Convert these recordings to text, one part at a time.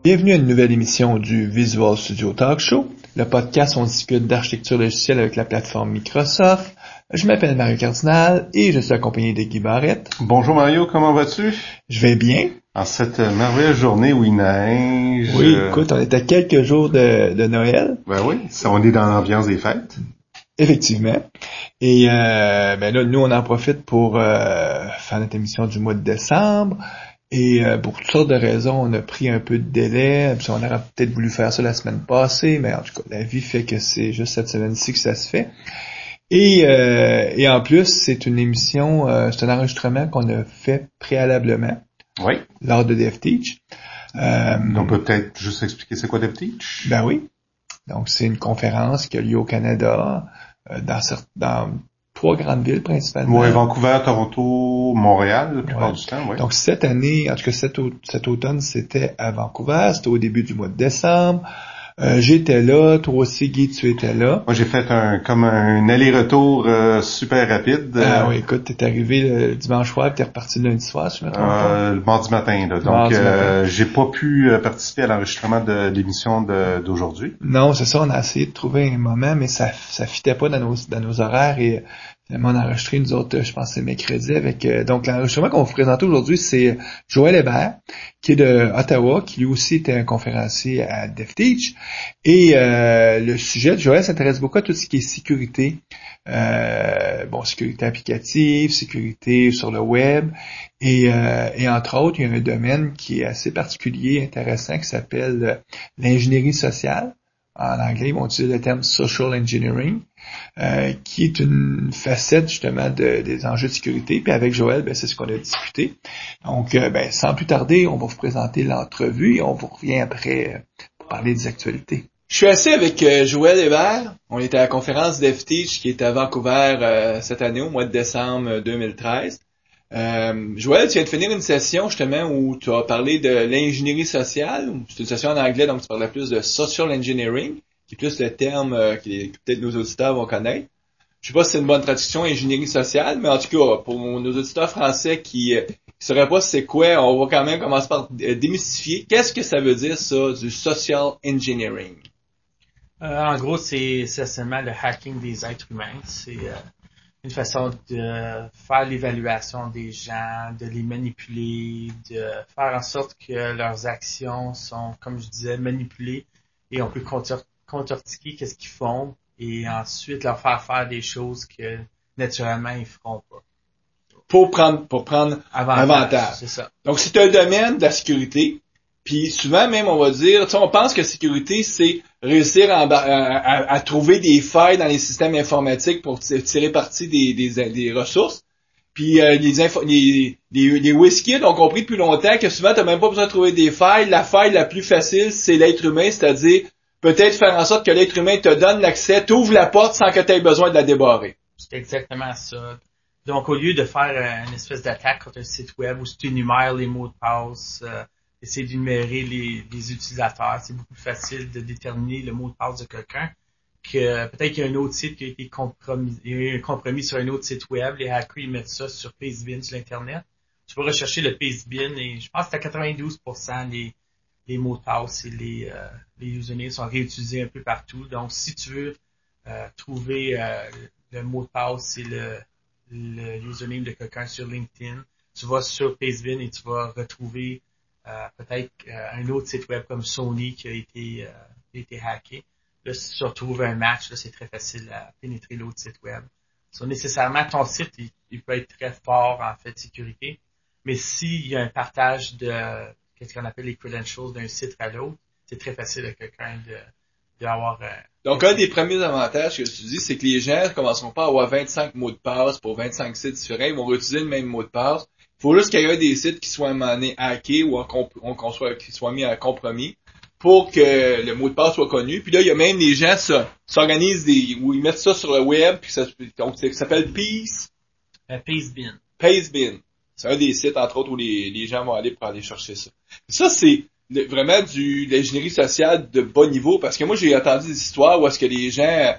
Bienvenue à une nouvelle émission du Visual Studio Talk Show, le podcast où on discute d'architecture logicielle avec la plateforme Microsoft. Je m'appelle Mario Cardinal et je suis accompagné de Guy Barrette. Bonjour Mario, comment vas-tu? Je vais bien. En cette merveilleuse journée où il neige. Oui, écoute, on est à quelques jours de Noël. Ben oui, on est dans l'ambiance des fêtes. Effectivement. Et ben là, nous, on en profite pour faire notre émission du mois de décembre. Et pour toutes sortes de raisons, on a pris un peu de délai. Puis on aurait peut-être voulu faire ça la semaine passée, mais en tout cas, la vie fait que c'est juste cette semaine-ci que ça se fait. Et en plus, c'est une émission, c'est un enregistrement qu'on a fait préalablement. Oui. Lors de DevTeach. On peut peut-être juste expliquer c'est quoi DevTeach? Ben oui. Donc, c'est une conférence qui a lieu au Canada, dans 3 grandes villes principalement. Oui, Vancouver, Toronto, Montréal, la plupart du temps, oui. Donc, cette année, en tout cas cet automne, c'était à Vancouver, c'était au début du mois de décembre. J'étais là, toi aussi, Guy, tu étais là. Moi, j'ai fait comme un aller-retour super rapide. Ah oui, écoute, t'es arrivé le dimanche soir, t'es reparti le lundi soir, si je me trompe pas. Le mardi matin, là. Donc, j'ai pas pu participer à l'enregistrement de l'émission d'aujourd'hui. Non, c'est ça, on a essayé de trouver un moment, mais ça fitait pas dans nos horaires et finalement, on a enregistré nous autres, je pense, c'est mercredi avec, donc l'enregistrement qu'on va vous présenter aujourd'hui, c'est Joël Hébert, qui est de Ottawa, qui lui aussi était un conférencier à DevTeach. Et le sujet de Joël s'intéresse beaucoup à tout ce qui est sécurité. Sécurité applicative, sécurité sur le web. Et entre autres, il y a un domaine qui est assez particulier, intéressant, qui s'appelle l'ingénierie sociale. En anglais, ils vont utiliser le terme social engineering, qui est une facette justement des enjeux de sécurité. Puis avec Joël, c'est ce qu'on a discuté. Donc, sans plus tarder, on va vous présenter l'entrevue et on vous revient après pour parler des actualités. Je suis assis avec Joël Hébert. On était à la conférence DevTeach qui est à Vancouver cette année, au mois de décembre 2013. Joël, tu viens de finir une session justement où tu as parlé de l'ingénierie sociale. C'est une session en anglais, donc tu parlais plus de social engineering, qui est plus le terme que peut-être nos auditeurs vont connaître. Je sais pas si c'est une bonne traduction, ingénierie sociale, mais en tout cas, pour nos auditeurs français qui sauraient pas c'est quoi, on va quand même commencer par démystifier. Qu'est-ce que ça veut dire ça, du social engineering? En gros, c'est essentiellement le hacking des êtres humains. C'est une façon de faire l'évaluation des gens, de les manipuler, de faire en sorte que leurs actions sont, comme je disais, manipulées et on peut contortiquer qu'est-ce qu'ils font et ensuite leur faire des choses que naturellement ils feront pas. Pour prendre avantage. C'est ça. Donc c'est un domaine de la sécurité. Puis souvent même on va dire, on pense que sécurité c'est réussir à trouver des failles dans les systèmes informatiques pour tirer parti des ressources. Puis les WizKids ont compris depuis longtemps que souvent t'as même pas besoin de trouver des failles. La faille la plus facile c'est l'être humain, c'est-à-dire peut-être faire en sorte que l'être humain te donne l'accès, t'ouvre la porte sans que tu aies besoin de la débarrer. C'est exactement ça. Donc au lieu de faire une espèce d'attaque contre un site web où tu énumères les mots de passe, essayer d'énumérer les utilisateurs. C'est beaucoup plus facile de déterminer le mot de passe de quelqu'un que peut-être qu'il y a un autre site qui a été compromis sur un autre site web. Les hackers, ils mettent ça sur Pastebin sur l'Internet. Tu peux rechercher le Pastebin et je pense que c'est à 92% les mots de passe et les usernames sont réutilisés un peu partout. Donc, si tu veux trouver le mot de passe et le username de quelqu'un sur LinkedIn, tu vas sur Pastebin et tu vas retrouver peut-être un autre site web comme Sony qui a été hacké. Là, si tu retrouves un match, là, c'est très facile à pénétrer l'autre site web. So, nécessairement, ton site, il peut être très fort en fait de sécurité, mais s'il y a un partage de qu'est-ce qu'on appelle les credentials d'un site à l'autre, c'est très facile à quelqu'un d'avoir Donc, un des premiers avantages que tu dis, c'est que les gens ne commenceront pas à avoir 25 mots de passe pour 25 sites différents. Ils vont réutiliser le même mot de passe. Il faut juste qu'il y ait des sites qui soient hackés ou qui soient mis en compromis pour que le mot de passe soit connu. Puis là, il y a même des gens s'organisent où ils mettent ça sur le web, puis ça s'appelle Pastebin. Pastebin. C'est un des sites, entre autres, où les gens vont aller pour aller chercher ça. Ça, c'est vraiment l'ingénierie sociale de bas niveau, parce que moi, j'ai entendu des histoires où est-ce que les gens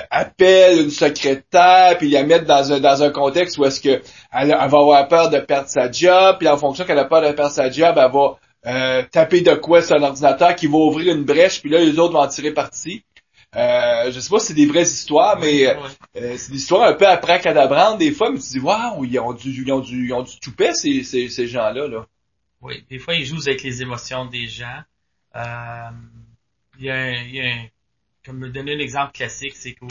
appelle une secrétaire puis la mettre dans un contexte où est-ce que elle va avoir peur de perdre sa job, puis en fonction qu'elle a peur de perdre sa job, elle va taper de quoi sur un ordinateur qui va ouvrir une brèche, puis là, les autres vont en tirer parti. Je sais pas si c'est des vraies histoires, mais c'est des histoires un peu abracadabrantes des fois, mais tu te dis waouh, ils ont du toupet ces gens-là, là. Oui, des fois ils jouent avec les émotions des gens. Il y a comme me donner un exemple classique, c'est qu'au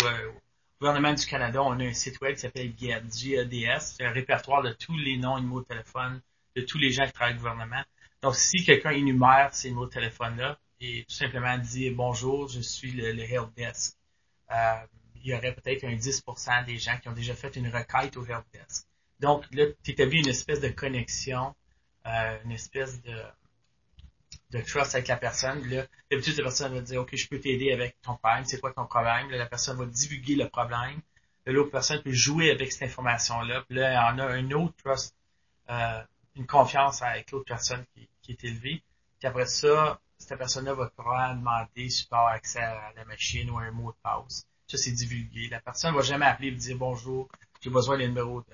gouvernement du Canada, on a un site web qui s'appelle GEDS, G-E-D-S, c'est un répertoire de tous les noms et numéros de téléphone de tous les gens qui travaillent au gouvernement. Donc, si quelqu'un énumère ces numéros de téléphone-là et tout simplement dit « Bonjour, je suis le Help Desk », il y aurait peut-être un 10% des gens qui ont déjà fait une requête au Help Desk. Donc, là, tu établis une espèce de connexion, une espèce de trust avec la personne. Là, d'habitude, la personne va dire « Ok, je peux t'aider avec ton problème. C'est quoi ton problème? » Là, la personne va divulguer le problème. L'autre personne peut jouer avec cette information-là. Puis là, il y en a un autre trust, une confiance avec l'autre personne qui est élevée. Puis après ça, cette personne-là va probablement demander support accès à la machine ou un mot de passe. Ça, c'est divulgué. La personne va jamais appeler et dire bonjour, j'ai besoin du numéro,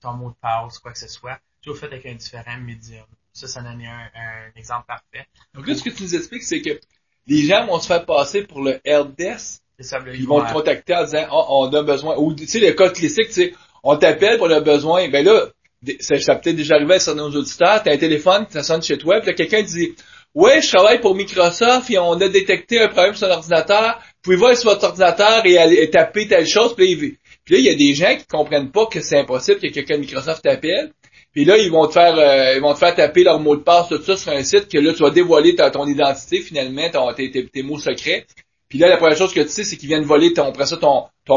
ton mot de passe, quoi que ce soit. Toujours fait avec un différent médium. Ça en est un exemple parfait. Donc là, ce que tu nous expliques, c'est que les gens vont se faire passer pour le helpdesk. Ils vont te contacter en disant, on a besoin, ou tu sais, le cas classique, tu sais, on t'appelle pour le besoin. Ben là, ça peut-être déjà arrivé sur nos auditeurs, t'as un téléphone, ça sonne chez toi, puis là, quelqu'un dit, ouais, je travaille pour Microsoft et on a détecté un problème sur l'ordinateur. Pouvez-vous aller sur votre ordinateur et aller taper telle chose, puis là, il y a des gens qui comprennent pas que c'est impossible que quelqu'un de Microsoft t'appelle. Puis là, ils vont te faire taper leur mot de passe, tout ça sur un site que là, tu vas dévoiler ton identité, finalement, tes mots secrets. Puis là, la première chose que tu sais, c'est qu'ils viennent voler ton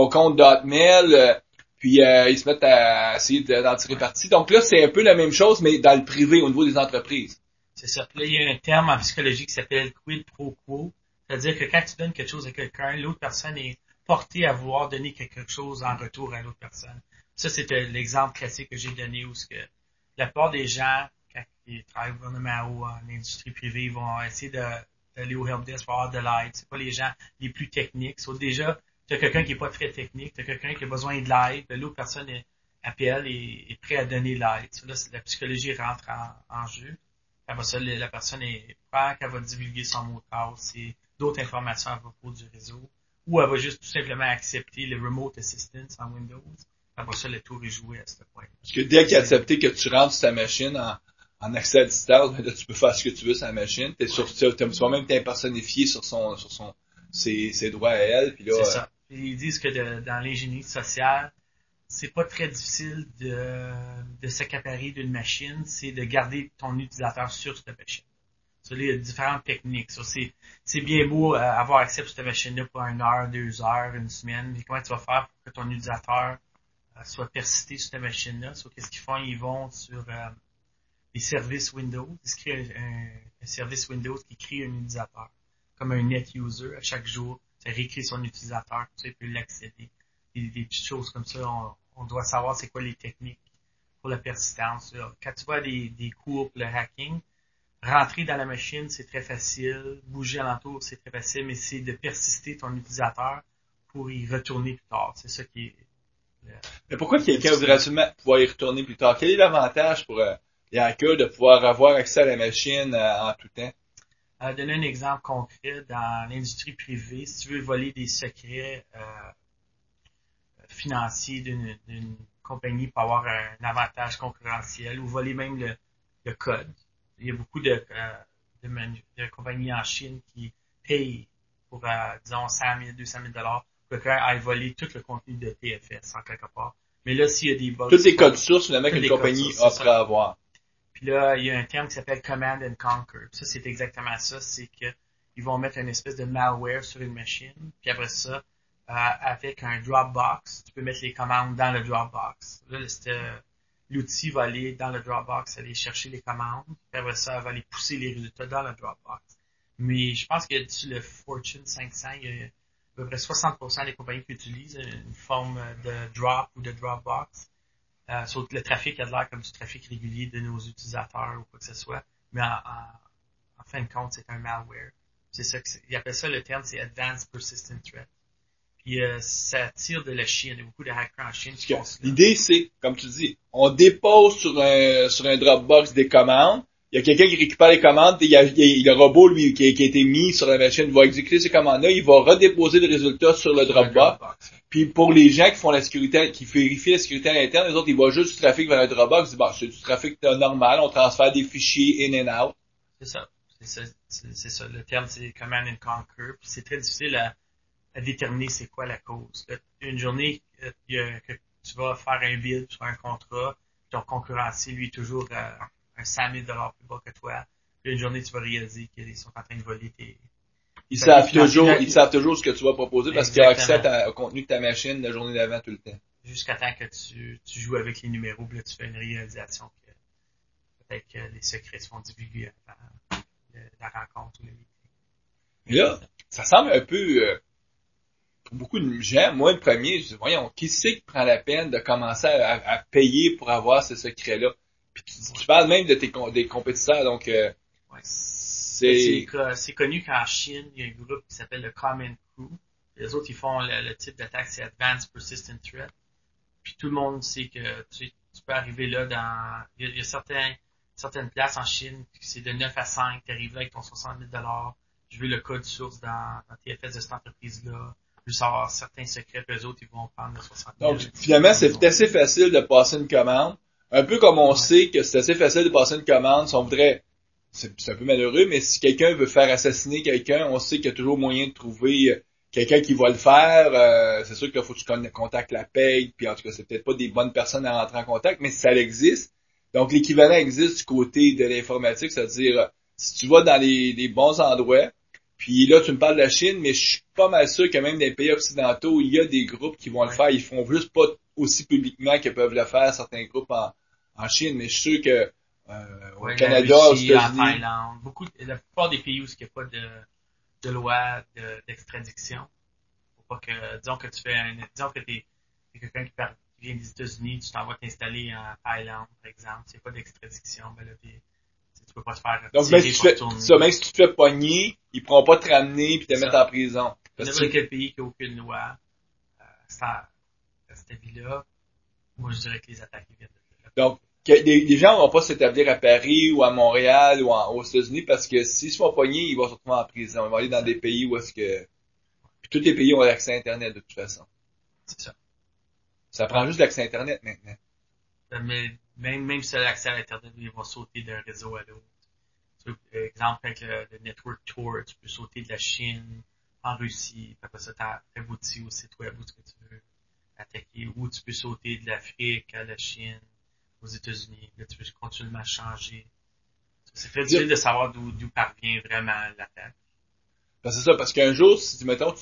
compte .mail, puis ils se mettent à essayer d'en tirer parti. Donc là, c'est un peu la même chose, mais dans le privé, au niveau des entreprises. C'est ça. Puis là, il y a un terme en psychologie qui s'appelle quid pro quo. C'est-à-dire que quand tu donnes quelque chose à quelqu'un, l'autre personne est portée à vouloir donner quelque chose en retour à l'autre personne. Ça, c'était l'exemple classique que j'ai donné où la plupart des gens, quand ils travaillent au gouvernement ou en industrie privée, ils vont essayer d'aller au helpdesk pour avoir de l'aide. C'est pas les gens les plus techniques. So, déjà, tu as quelqu'un qui est pas très technique, tu as quelqu'un qui a besoin de l'aide, l'autre personne appelle et est prêt à donner l'aide. So, là, la psychologie rentre en jeu. Après ça, la personne est prête qu'elle va divulguer son mot de passe et d'autres informations à propos du réseau. Ou elle va juste tout simplement accepter le Remote Assistance en Windows. Après ça, le tour est joué à ce point. Parce que dès qu'il a accepté que tu rentres sur ta machine en accès à distance, là, tu peux faire ce que tu veux sur la machine. Tu vas même t'impersonnifier sur ses droits à elle. Puis là, c'est ça. Ils disent que dans l'ingénierie sociale, c'est pas très difficile de s'accaparer d'une machine, c'est de garder ton utilisateur sur cette machine. So, là, il y a différentes techniques. So, c'est bien beau avoir accès à cette machine-là pour 1 heure, 2 heures, une semaine, mais comment tu vas faire pour que ton utilisateur soit persisté sur ta machine-là? So, qu'est-ce qu'ils font? Ils vont sur les services Windows. Ils créent un service Windows qui crée un utilisateur, comme un net user. À chaque jour, ça réécrit son utilisateur, tu sais, il peut l'accéder. Des petites choses comme ça, on doit savoir c'est quoi les techniques pour la persistance. Là. Quand tu vois des cours pour le hacking, rentrer dans la machine, c'est très facile. Bouger alentour, c'est très facile, mais c'est de persister ton utilisateur pour y retourner plus tard. C'est ça qui est... Mais pourquoi quelqu'un voudrait absolument pouvoir y retourner plus tard? Quel est l'avantage pour les hackers de pouvoir avoir accès à la machine en tout temps? Donner un exemple concret, dans l'industrie privée, si tu veux voler des secrets financiers d'une compagnie pour avoir un avantage concurrentiel ou voler même le code. Il y a beaucoup de compagnies en Chine qui payent pour, disons, 100 000, 200 000 $ pour quelqu'un aille voler tout le contenu de TFS en quelque part. Mais là, s'il y a des bugs... Tous les codes sources, finalement, qu'une compagnie offre à avoir. Puis là, il y a un terme qui s'appelle Command and Conquer. Ça, c'est exactement ça. C'est que ils vont mettre une espèce de malware sur une machine. Puis après ça, avec un Dropbox, tu peux mettre les commandes dans le Dropbox. Là, l'outil va aller dans le Dropbox, aller chercher les commandes. Puis après ça, elle va aller pousser les résultats dans le Dropbox. Mais je pense que sur le Fortune 500, il y a à peu près 60% des compagnies qui utilisent une forme de Drop ou de Dropbox. Sauf que le trafic a l'air comme du trafic régulier de nos utilisateurs ou quoi que ce soit. Mais en fin de compte, c'est un malware. C'est ça ils appellent ça, le terme, c'est Advanced Persistent Threat. Puis ça tire de la Chine. Il y a beaucoup de hackers en Chine qui font ça. L'idée, c'est, comme tu dis, on dépose sur un Dropbox des commandes, il y a quelqu'un qui récupère les commandes, il y a le robot, lui, qui a été mis sur la machine, va exécuter ces commandes-là, il va redéposer le résultat sur le Dropbox. Puis pour les gens qui font la sécurité, qui vérifient la sécurité à l'interne, les autres, ils voient juste du trafic vers le Dropbox, ils disent, bon, c'est du trafic normal, on transfère des fichiers in and out. C'est ça. Le terme, c'est command and conquer. Puis c'est très difficile à déterminer c'est quoi la cause. Une journée que tu vas faire un bid sur un contrat, ton concurrencier, lui, toujours un 100 000 $ plus bas que toi. Puis une journée, tu vas réaliser qu'ils sont en train de voler tes... Ils savent toujours ce que tu vas proposer parce qu'ils ont accès au contenu de ta machine la journée d'avant tout le temps. Jusqu'à temps que tu joues avec les numéros, puis là, tu fais une réalisation que peut-être que les secrets seront divulgués avant la rencontre ou le meeting. Et là, ça semble un peu, pour beaucoup de gens, moi le premier, je dis, voyons, qui c'est qui prend la peine de commencer à payer pour avoir ce secret-là? Puis tu parles même de des compétiteurs, donc ouais. C'est connu qu'en Chine, il y a un groupe qui s'appelle le Common Crew. Les autres, ils font le type d'attaque, c'est Advanced Persistent Threat. Puis tout le monde sait que tu peux arriver là il y a certaines places en Chine, c'est de 9 à 5, tu arrives là avec ton 60 000 $, je veux le code source dans TFS de cette entreprise-là, je veux savoir certains secrets, puis eux autres, ils vont prendre le 60 000. Donc, finalement, c'est assez facile de passer une commande. Un peu comme on sait que c'est assez facile de passer une commande, si on voudrait, c'est un peu malheureux, mais si quelqu'un veut faire assassiner quelqu'un, on sait qu'il y a toujours moyen de trouver quelqu'un qui va le faire. C'est sûr qu'il faut que tu contactes la paye, puis en tout cas, c'est peut-être pas des bonnes personnes à rentrer en contact, mais ça existe. Donc, l'équivalent existe du côté de l'informatique, c'est-à-dire, si tu vas dans les bons endroits, puis là, tu me parles de la Chine, mais je suis pas mal sûr que même dans les pays occidentaux, il y a des groupes qui vont le faire. Ils font juste pas aussi publiquement que peuvent le faire certains groupes en Chine, mais je suis sûr que au Canada, aux États-Unis, en Thaïlande, la plupart des pays où il n'y a pas de loi d'extradition, faut pas que, disons que t'es quelqu'un qui vient des États-Unis, tu t'en vas t'installer en Thaïlande, par exemple, s'il n'y a pas d'extradition, ben là, tu peux pas te faire donc, même si tu te fais pogner, ils pourront pas te ramener puis te mettre en prison. N'importe quel pays qui n'a aucune loi, à cette avis-là, moi, je dirais que les attaques viennent de là. Donc, les gens vont pas s'établir à Paris ou à Montréal ou aux États-Unis parce que s'ils se font pogner, ils vont se retrouver en prison. Ils vont aller dans des pays où est-ce que... Puis tous les pays ont accès à Internet de toute façon. C'est ça. Ça prend juste l'accès à Internet maintenant. Mais même si tu as l'accès à Internet, ils vont sauter d'un réseau à l'autre. Par exemple, avec le Network Tour, tu peux sauter de la Chine en Russie, puis après ça, tu aboutis au site web où tu veux attaquer, ou tu peux sauter de l'Afrique à la Chine, aux États-Unis. Là, tu peux continuellement changer. C'est très difficile de savoir d'où parvient vraiment l'attaque. Ben, c'est ça, parce qu'un jour, si mettons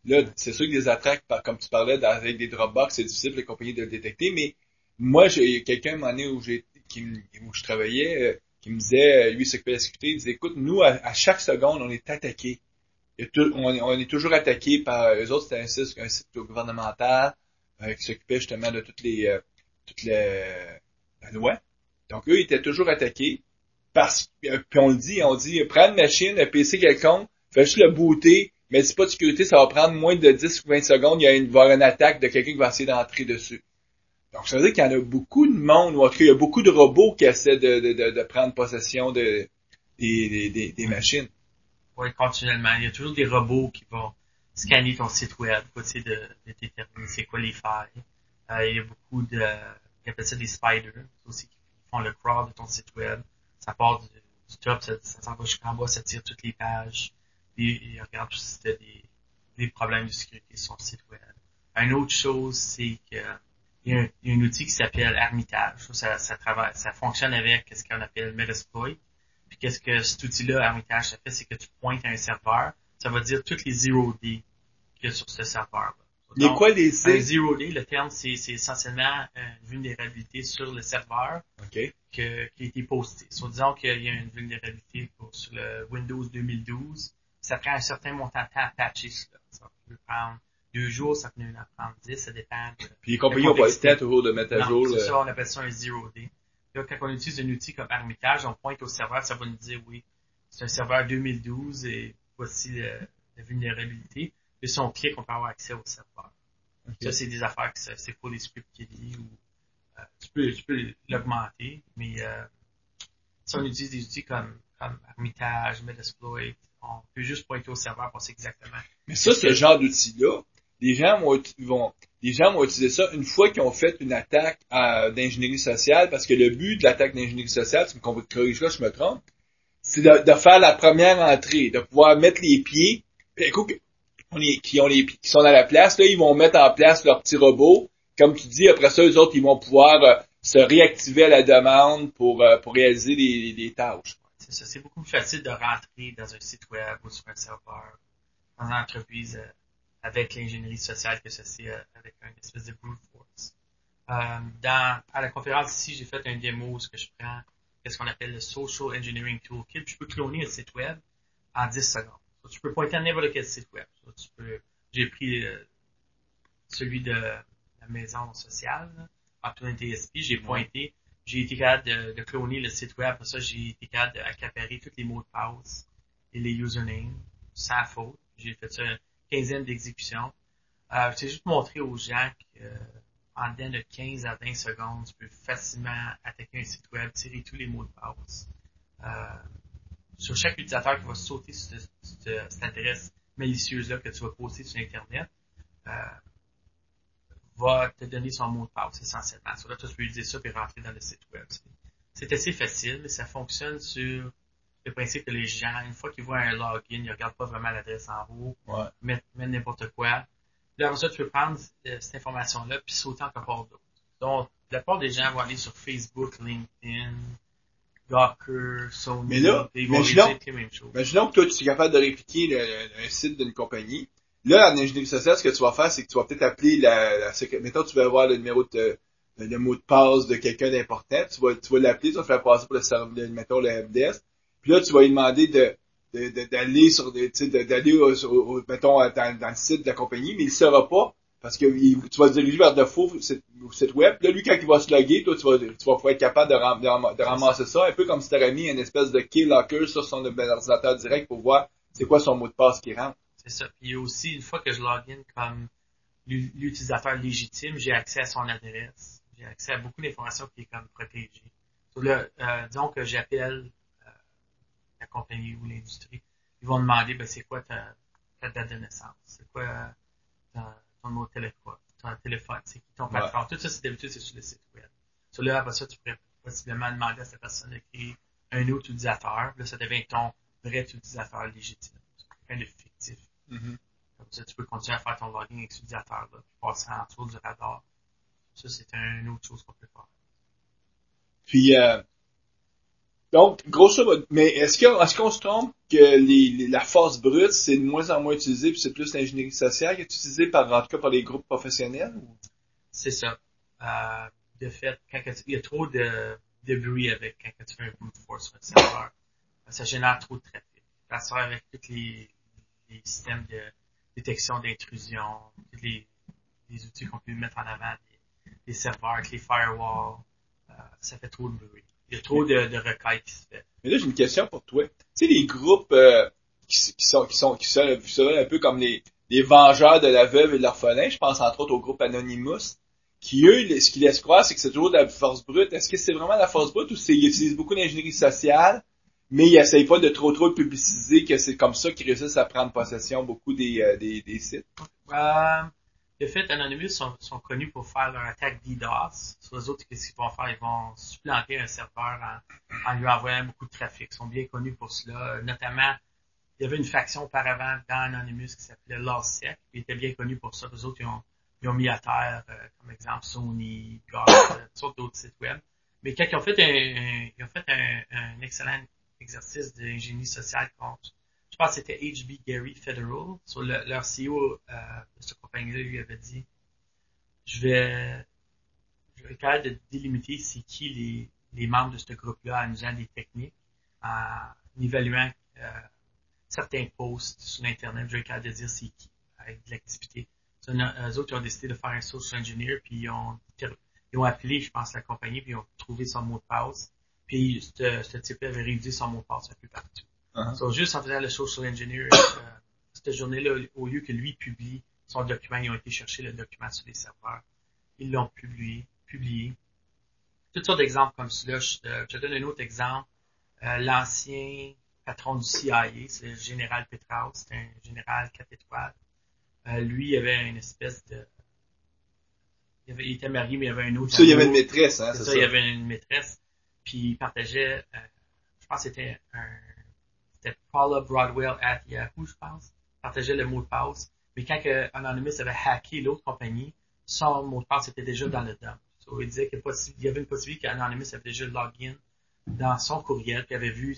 là, c'est sûr que des attaques, comme tu parlais, avec des Dropbox, c'est difficile pour les compagnies de le détecter, mais moi, j'ai quelqu'un, à un moment donné, où je travaillais, qui me disait, lui, s'occupait de la sécurité, il disait, écoute, nous, à chaque seconde, on est attaqué. On est toujours attaqué par, eux autres, c'était un site gouvernemental, qui s'occupait justement de toute la loi. Donc, eux, ils étaient toujours attaqués, puis on dit, prends une machine, un PC quelconque, fais juste le booter, mais c'est pas de sécurité, ça va prendre moins de 10 ou 20 secondes, il va y avoir une attaque de quelqu'un qui va essayer d'entrer dessus. Donc, ça veut dire qu'il y en a beaucoup de monde, ou en tout cas, il y a beaucoup de robots qui essaient de prendre possession des machines. Oui, continuellement. Il y a toujours des robots qui vont scanner ton site web pour essayer de déterminer c'est quoi les failles. Il y a beaucoup ils appellent ça des spiders, aussi, qui font le crawl de ton site web. Ça part du top, ça s'en va jusqu'en bas, ça tire toutes les pages. Puis, ils regardent si c'était des problèmes de sécurité sur ton site web. Une autre chose, c'est que il y a un outil qui s'appelle Hermitage. Ça fonctionne avec ce qu'on appelle Metasploit. Puis qu'est-ce que cet outil-là, Hermitage, ça fait, c'est que tu pointes à un serveur, ça va dire toutes les 0D qu'il y a sur ce serveur-là. Mais quoi les un 0D, le terme, c'est essentiellement une vulnérabilité sur le serveur qui a été posté. Disons qu'il y a une vulnérabilité sur le Windows 2012, ça prend un certain montant de temps à patcher cela. Ça peut prendre 2 jours, ça peut en prendre 10, ça dépend. Puis les compagnies n'ont pas le temps toujours de mettre à jour. C'est ça, on appelle ça un 0D. Là, quand on utilise un outil comme Hermitage, on pointe au serveur, ça va nous dire, oui, c'est un serveur 2012 et voici la vulnérabilité. Et si on clique, on peut avoir accès au serveur. Okay. Ça, c'est des affaires c'est pour les scripts qui ou tu peux l'augmenter, mais si on utilise des outils comme Armitage, Metasploit, on peut juste pointer au serveur pour c'est exactement. Mais ça, ce genre d'outil-là, les gens vont utiliser ça une fois qu'ils ont fait une attaque d'ingénierie sociale, parce que le but de l'attaque d'ingénierie sociale, tu me corrigeras si je me trompe, c'est de faire la première entrée, de pouvoir mettre les pieds. Puis, écoute, qui sont à la place, là, ils vont mettre en place leur petit robot. Comme tu dis, après ça, eux autres, ils vont pouvoir se réactiver à la demande pour réaliser les tâches. C'est ça, c'est beaucoup plus facile de rentrer dans un site web ou sur un serveur, dans une entreprise avec l'ingénierie sociale que ceci avec une espèce de brute force. À la conférence ici, j'ai fait un démo où ce que je prends ce qu'on appelle le Social Engineering Toolkit. Puis je peux cloner un site web en 10 secondes. So, tu peux pointer à n'importe quel site web. So, j'ai pris celui de la maison sociale, Opportunity SP, j'ai pointé, j'ai été capable de cloner le site web. Après ça, j'ai été capable d'accaparer tous les mots de passe et les usernames sans faute. J'ai fait ça une quinzaine d'exécutions. J'ai juste montré aux gens que en dedans de 15 à 20 secondes, tu peux facilement attaquer un site web, tirer tous les mots de passe. Sur chaque utilisateur qui va sauter sur cette adresse malicieuse-là que tu vas poster sur Internet, va te donner son mot de passe essentiellement. Sur là, tu peux utiliser ça et rentrer dans le site web. C'est assez facile, mais ça fonctionne sur le principe que les gens, une fois qu'ils voient un login, ils ne regardent pas vraiment l'adresse en haut, mettent n'importe quoi. Là, après ça, tu peux prendre cette information-là puis sauter encore par d'autres. Donc, la plupart des gens vont aller sur Facebook, LinkedIn, Docker, Sony, mais là, ils vont réaliser les mêmes choses. Imaginons que toi, tu es capable de répliquer un site d'une compagnie. Là, en ingénierie sociale, ce que tu vas faire, c'est que tu vas peut-être appeler mettons, tu vas avoir le numéro le mot de passe de quelqu'un d'important. Tu vas l'appeler, tu vas faire passer pour mettons, le helpdesk. Puis là, tu vas lui demander d'aller mettons, dans le site de la compagnie, mais il ne saura pas, parce que tu vas le diriger vers de faux site web. Puis là, lui, quand il va se loguer, toi, tu vas pouvoir être capable de ramasser ça, un peu comme si tu aurais mis une espèce de keylocker sur son ordinateur direct pour voir c'est quoi son mot de passe qui rentre. C'est ça. Puis aussi, une fois que je login comme l'utilisateur légitime, j'ai accès à son adresse. J'ai accès à beaucoup d'informations qui est comme protégée. Donc là, disons que j'appelle la compagnie ou l'industrie. Ils vont demander, c'est quoi ta date de naissance? C'est quoi ton mot de téléphone? Ton téléphone? C'est qui ton plateforme? Tout ça, d'habitude, c'est sur le site web. Sur là, après ça, tu pourrais possiblement demander à cette personne de créer un autre utilisateur. Là, ça devient ton vrai utilisateur légitime. C'est le fictif. Mm-hmm. Comme ça, tu peux continuer à faire ton login avec cet utilisateur-là, puis passer en dessous du radar. Ça, c'est une autre chose qu'on peut faire. Puis, donc, grosso modo, mais est-ce qu'on se trompe que la force brute, c'est de moins en moins utilisé, puis c'est plus l'ingénierie sociale qui est utilisée en tout cas par les groupes professionnels? Ou? C'est ça. De fait, il y a trop de bruit avec quand tu fais un brute force sur un serveur, ça génère trop de trafic. Ça avec tous les systèmes de détection d'intrusion, tous les outils qu'on peut mettre en avant, les serveurs, avec les firewalls, ça fait trop de bruit. Il y a trop de requêtes qui se fait. Mais là, j'ai une question pour toi. Tu sais, les groupes qui seraient un peu comme les vengeurs de la veuve et de l'orphelin, je pense entre autres au groupe Anonymous, qui eux, ce qu'ils laissent croire, c'est que c'est toujours de la force brute. Est-ce que c'est vraiment de la force brute ou ils utilisent beaucoup d'ingénierie sociale, mais ils essayent pas de trop publiciser que c'est comme ça qu'ils réussissent à prendre possession beaucoup des sites? De fait, Anonymous sont connus pour faire leur attaque DDoS. Sur les autres, qu'est-ce qu'ils vont faire? Ils vont supplanter un serveur en lui envoyant beaucoup de trafic. Ils sont bien connus pour cela. Notamment, il y avait une faction auparavant dans Anonymous qui s'appelait LawSec. Ils étaient bien connus pour ça. Les autres, ils ont mis à terre, comme exemple, Sony, GOG, toutes sortes d'autres sites web. Mais quand ils ont fait un excellent exercice d'ingénierie sociale contre, je pense que c'était HB Gary Federal, sur leur CEO de cette compagnie-là, lui avait dit, je vais être capable de délimiter c'est qui les membres de ce groupe-là en usant des techniques, en évaluant certains posts sur Internet, je vais être capable de dire c'est qui, avec de l'activité. Eux autres, ils ont décidé de faire un social engineer, puis ils ont appelé, je pense, la compagnie, puis ils ont trouvé son mot de passe. Puis ce type-là avait réussi son mot de passe un peu partout. Uh-huh. So, juste en faisant le social engineer, cette journée-là, au lieu que lui publie son document, ils ont été chercher le document sur les serveurs. Ils l'ont publié. Toutes sortes d'exemples comme cela. Je te donne un autre exemple. l'ancien patron du CIA, c'est le général Petraeus, c'était un général 4 étoiles. Lui, il avait une espèce de... Il était marié, mais il avait un autre... Ça, il y avait une maîtresse, hein, c'est ça. Il y avait une maîtresse, puis il partageait... je pense que c'était Paula Broadwell at Yahoo, je pense. Il partageait le mot de passe. Mais quand Anonymous avait hacké l'autre compagnie, son mot de passe était déjà dans le dump. So, il disait qu'il y avait une possibilité qu'Anonymous avait déjà le login dans son courriel, puis avait vu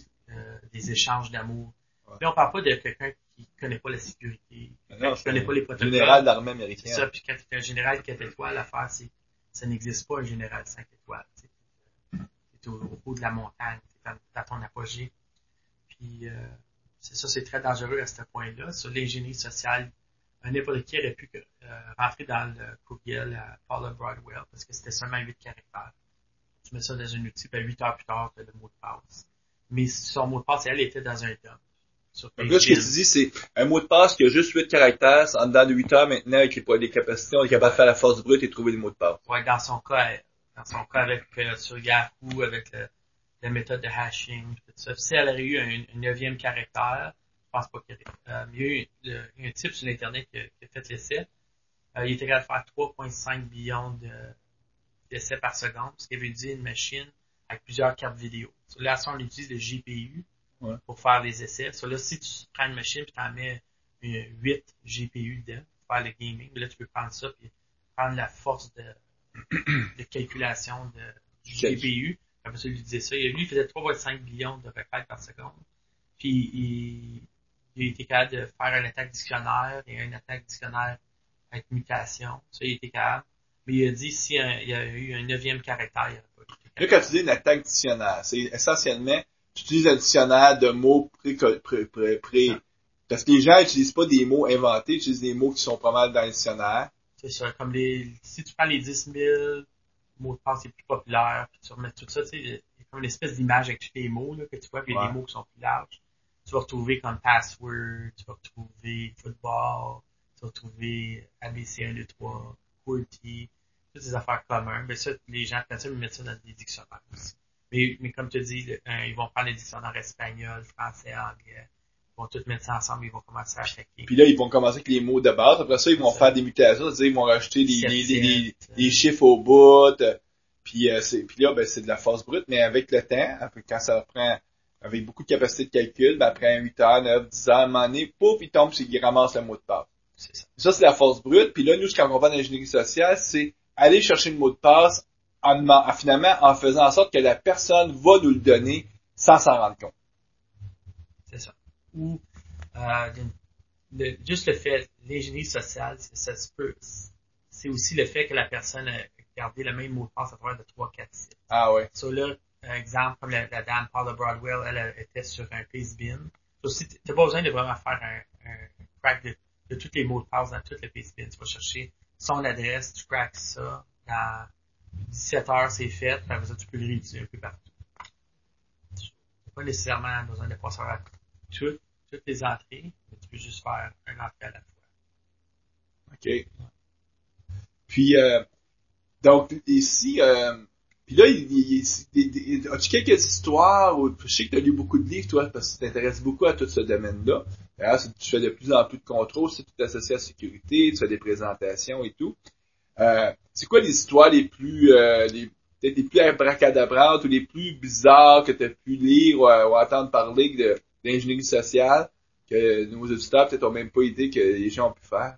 des échanges d'amour. Ouais. Puis on parle pas de quelqu'un qui connaît pas la sécurité, qui connaît pas les protocoles. Général de l'armée américaine. C'est ça, puis quand tu es un général 4 étoiles, l'affaire, c'est ça n'existe pas un général 5 étoiles. Tu es au haut de la montagne, tu es dans ton apogée. Puis c'est ça, c'est très dangereux à ce point-là. Sur l'ingénierie sociale, n'importe qui aurait pu rentrer dans le courriel à Paula Broadwell parce que c'était seulement 8 caractères. Tu mets ça dans un outil, puis 8 heures plus tard, tu as le mot de passe. Mais son mot de passe, elle était dans un dump. Donc là, ce que tu dis, c'est un mot de passe qui a juste 8 caractères, en dedans de 8 heures maintenant, avec les capacités, on est capable de faire la force brute et trouver le mot de passe. Ouais, dans son cas avec sur Yahoo, avec la méthode de hashing, tout ça. Si elle aurait eu un 9e caractère, je pense pas qu'il y aurait. Il y a eu un type sur l'Internet qui a fait l'essai. Il était capable de faire 3,5 billions d'essais par seconde, ce qui veut dire une machine avec plusieurs cartes vidéo. Là, on utilise le GPU pour faire les essais. Là, si tu prends une machine et tu en mets 8 GPU dedans pour faire le gaming, là, tu peux prendre ça et prendre la force de calculation du GPU. Après ça, lui disait ça. Lui, il faisait 3,5 billions de requêtes par seconde. Puis, il était capable de faire une attaque dictionnaire et une attaque dictionnaire avec mutation. Ça, il était capable. Mais il a dit s'il y a eu un 9e caractère, il n'y aurait pas. Là, quand tu dis une attaque dictionnaire, c'est essentiellement, tu utilises un dictionnaire de mots parce que les gens n'utilisent pas des mots inventés, ils utilisent des mots qui sont pas mal dans le dictionnaire. C'est ça. Comme si tu prends les 10 000 mots de passe les plus populaires, puis tu remets tout ça, tu sais, il y a comme une espèce d'image avec tous les mots, là, que tu vois, puis il y a des mots qui sont plus larges. Tu vas retrouver comme password, tu vas retrouver football, tu vas retrouver ABC 1, 2, 3, QWERTY, toutes ces affaires communes. Mais ça, les gens prennent ça et mettent ça dans des dictionnaires aussi. Mais comme tu dis, ils vont prendre les dictionnaires espagnol, français, anglais. Ils vont tous mettre ça ensemble, ils vont commencer à attaquer. Puis là, ils vont commencer avec les mots de base. Après ça, ils vont faire des mutations. C'est-à-dire, ils vont rajouter des chiffres au bout. Puis là, ben, c'est de la force brute. Mais avec le temps, après, quand ça prend, avec beaucoup de capacité de calcul, ben, après 8 heures, 9, 10 heures, à un moment donné, pouf, il tombe, c'est qu'il ramasse le mot de passe. C'est ça. Ça, c'est la force brute. Puis là, nous, ce qu'on comprend dans l'ingénierie sociale, c'est aller chercher le mot de passe finalement, en faisant en sorte que la personne va nous le donner sans s'en rendre compte. C'est ça. Ou, juste le fait, l'ingénierie sociale, ça se peut, c'est aussi le fait que la personne a gardé le même mot de passe à travers de 3, 4 sites. Ah ouais. Là, exemple, comme la dame Paula Broadwell, elle était sur un Pastebin. Aussi, t'as pas besoin de vraiment faire un crack de tous les mots de passe dans tout le Pastebin. Tu vas chercher son adresse, tu cracks ça, dans 17 heures, c'est fait, puis après ça, tu peux le réutiliser un peu partout. Tu n'as pas nécessairement besoin de passer à toutes les entrées, mais tu peux juste faire un entrée à la fois. OK. Puis, donc, ici, puis là, as-tu quelques histoires, je sais que tu as lu beaucoup de livres, toi, parce que tu t'intéresses beaucoup à tout ce domaine-là. D'ailleurs, tu fais de plus en plus de contrôles, c'est tout associé à la sécurité, tu fais des présentations et tout. C'est quoi les histoires les plus peut-être les plus abracadabrantes ou les plus bizarres que tu as pu lire ou entendre parler d'ingénierie sociale que nos auditeurs peut-être ont même pas idée que les gens ont pu faire?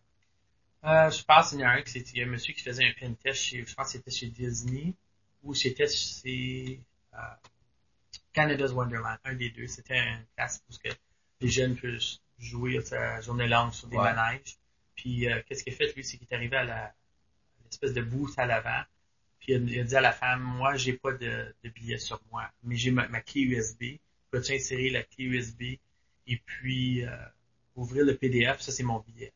Je pense qu'il y en a un il y a un monsieur qui faisait un pen test je pense que c'était chez Disney ou c'était chez Canada's Wonderland, un des deux. C'était une classe où les jeunes peuvent jouer sa journée longue sur des manèges. Puis qu'est-ce qu'il a fait, lui, c'est qu'il est arrivé à l'espèce de booth à l'avant. Puis il a dit à la femme, moi, j'ai pas de billet sur moi, mais j'ai ma clé USB. Peux-tu insérer la clé USB et puis ouvrir le PDF? Ça, c'est mon billet.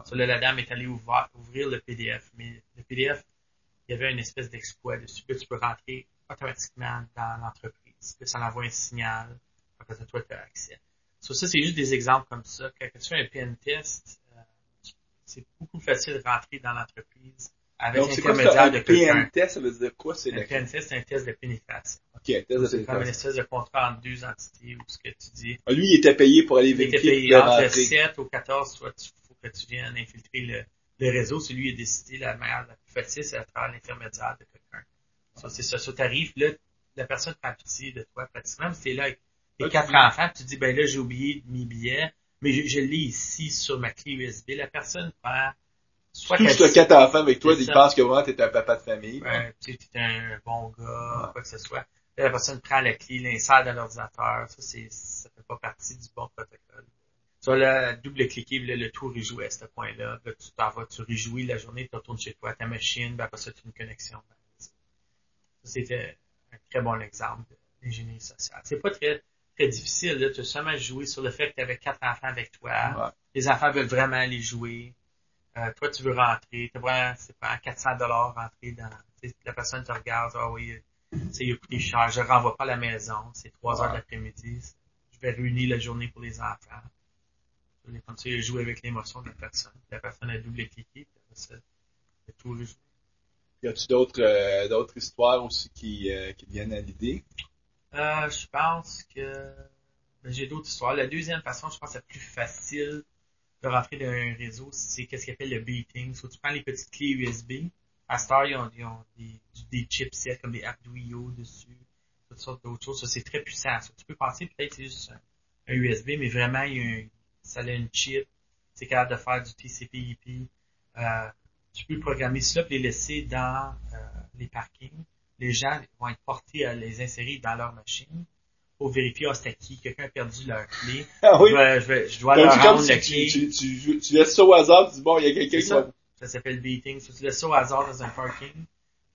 So, là, la dame est allée ouvrir le PDF, mais le PDF, il y avait une espèce d'exploit dessus. Là, tu peux rentrer automatiquement dans l'entreprise. Là, ça envoie un signal. Après ça, toi, tu as accès. So, ça, c'est juste des exemples comme ça. Quand tu fais un pen test, c'est beaucoup plus facile de rentrer dans l'entreprise avec l'intermédiaire de quelqu'un. Un pen test, ça veut dire quoi? Un pen test, c'est un test de pénétration. un test de C'est comme pénétration. une espèce de contrat entre deux entités, ou ce que tu dis. Lui, il était payé pour aller Il était vérifier payé entre le rentrer. 7 au 14, soit il faut que tu viennes infiltrer le réseau. Si lui a décidé la manière la plus facile, c'est à travers l'intermédiaire de quelqu'un. Ça, c'est ça. Ça t'arrive, là, la personne prend pitié de toi, pratiquement. Même si t'es là avec tes 4 enfants, tu te dis, ben là, j'ai oublié mes billets, mais je l'ai ici sur ma clé USB. La personne prend soit Tout ce 4 enfants avec toi, c'est il ça. pense que vraiment t'es un papa de famille. tu sais, t'es un bon gars, quoi que ce soit. Là, la personne prend la clé, l'insère dans l'ordinateur. Ça fait pas partie du bon protocole. Tu vas là, double-cliquer, là, le tout rejouer à ce point-là. Là, tu t'en vas, tu rejouis la journée, tu retournes chez toi, ta machine, ben après ça, tu as une connexion. Ça, c'était un très bon exemple d'ingénierie sociale. C'est pas très, très difficile, là. Tu as seulement joué sur le fait que tu avais 4 enfants avec toi. Ouais. Les enfants veulent vraiment aller jouer. Toi, tu veux rentrer. C'est pas $400 rentrer dans, la personne te regarde, ah oui, il a coûté cher, je renvoie pas à la maison, c'est 3 heures de l'après-midi, je vais ruiner la journée pour les enfants. Comme ça, il a joué avec l'émotion de la personne. La personne a double-cliqué, puis après ça, il a tout rejoué. Y a-tu d'autres histoires aussi qui viennent à l'idée? Je pense que j'ai d'autres histoires. La deuxième façon, je pense, la plus facile de rentrer dans un réseau, c'est qu'est-ce qu'on appelle le beating. So, tu prends les petites clés USB. À cette heure, ils ont des chipsets comme des Arduino dessus, toutes sortes d'autres choses. Ça, c'est très puissant. Ça, tu peux penser peut-être que c'est juste un USB, mais vraiment, ça a une chip. C'est capable de faire du TCP/IP. Tu peux programmer cela et les laisser dans les parkings. Les gens vont être portés à les insérer dans leur machine pour vérifier, c'était qui, quelqu'un a perdu leur clé. Ah oui. Je dois leur rendre la clé. Tu laisses ça au hasard, tu dis bon, il y a quelqu'un qui va... Ça s'appelle beating. So, tu laisses ça au hasard dans un parking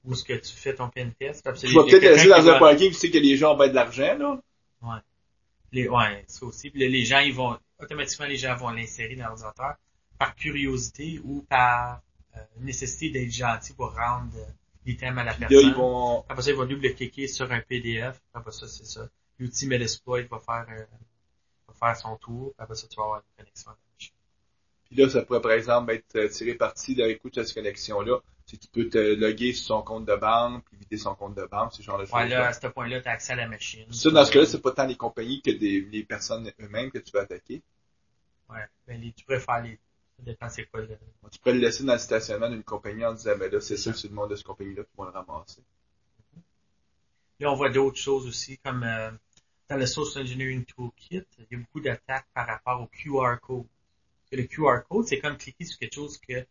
où ce que tu fais ton pen test. Tu vas peut-être laisser dans un parking, tu sais que les gens ont bien de l'argent, là. Ouais. Ça aussi. Puis les gens, automatiquement, les gens vont l'insérer dans l'ordinateur par curiosité ou par nécessité d'être gentil pour rendre l'item à la personne. Là, Après ça, ils vont double-cliquer sur un PDF. Après ça, c'est ça. L'outil Metasploit va faire son tour. Après ça, tu vas avoir une connexion. Puis là, ça pourrait, par exemple, être tiré parti d'un coup de cette connexion-là. Tu peux te loguer sur son compte de banque, puis vider son compte de banque, ce genre de choses. Ouais, là, à ce point-là, tu as accès à la machine. Ça, dans ce cas-là, c'est pas tant les compagnies que les personnes eux-mêmes que tu vas attaquer. Ouais, tu pourrais faire ça dépend c'est quoi Tu pourrais le laisser dans le stationnement d'une compagnie en disant, ben là, c'est ça, c'est le monde de cette compagnie-là qui va le ramasser. Là, on voit d'autres choses aussi, comme dans le Social Engineering Toolkit, il y a beaucoup d'attaques par rapport au QR code. Le QR code, c'est comme cliquer sur quelque chose que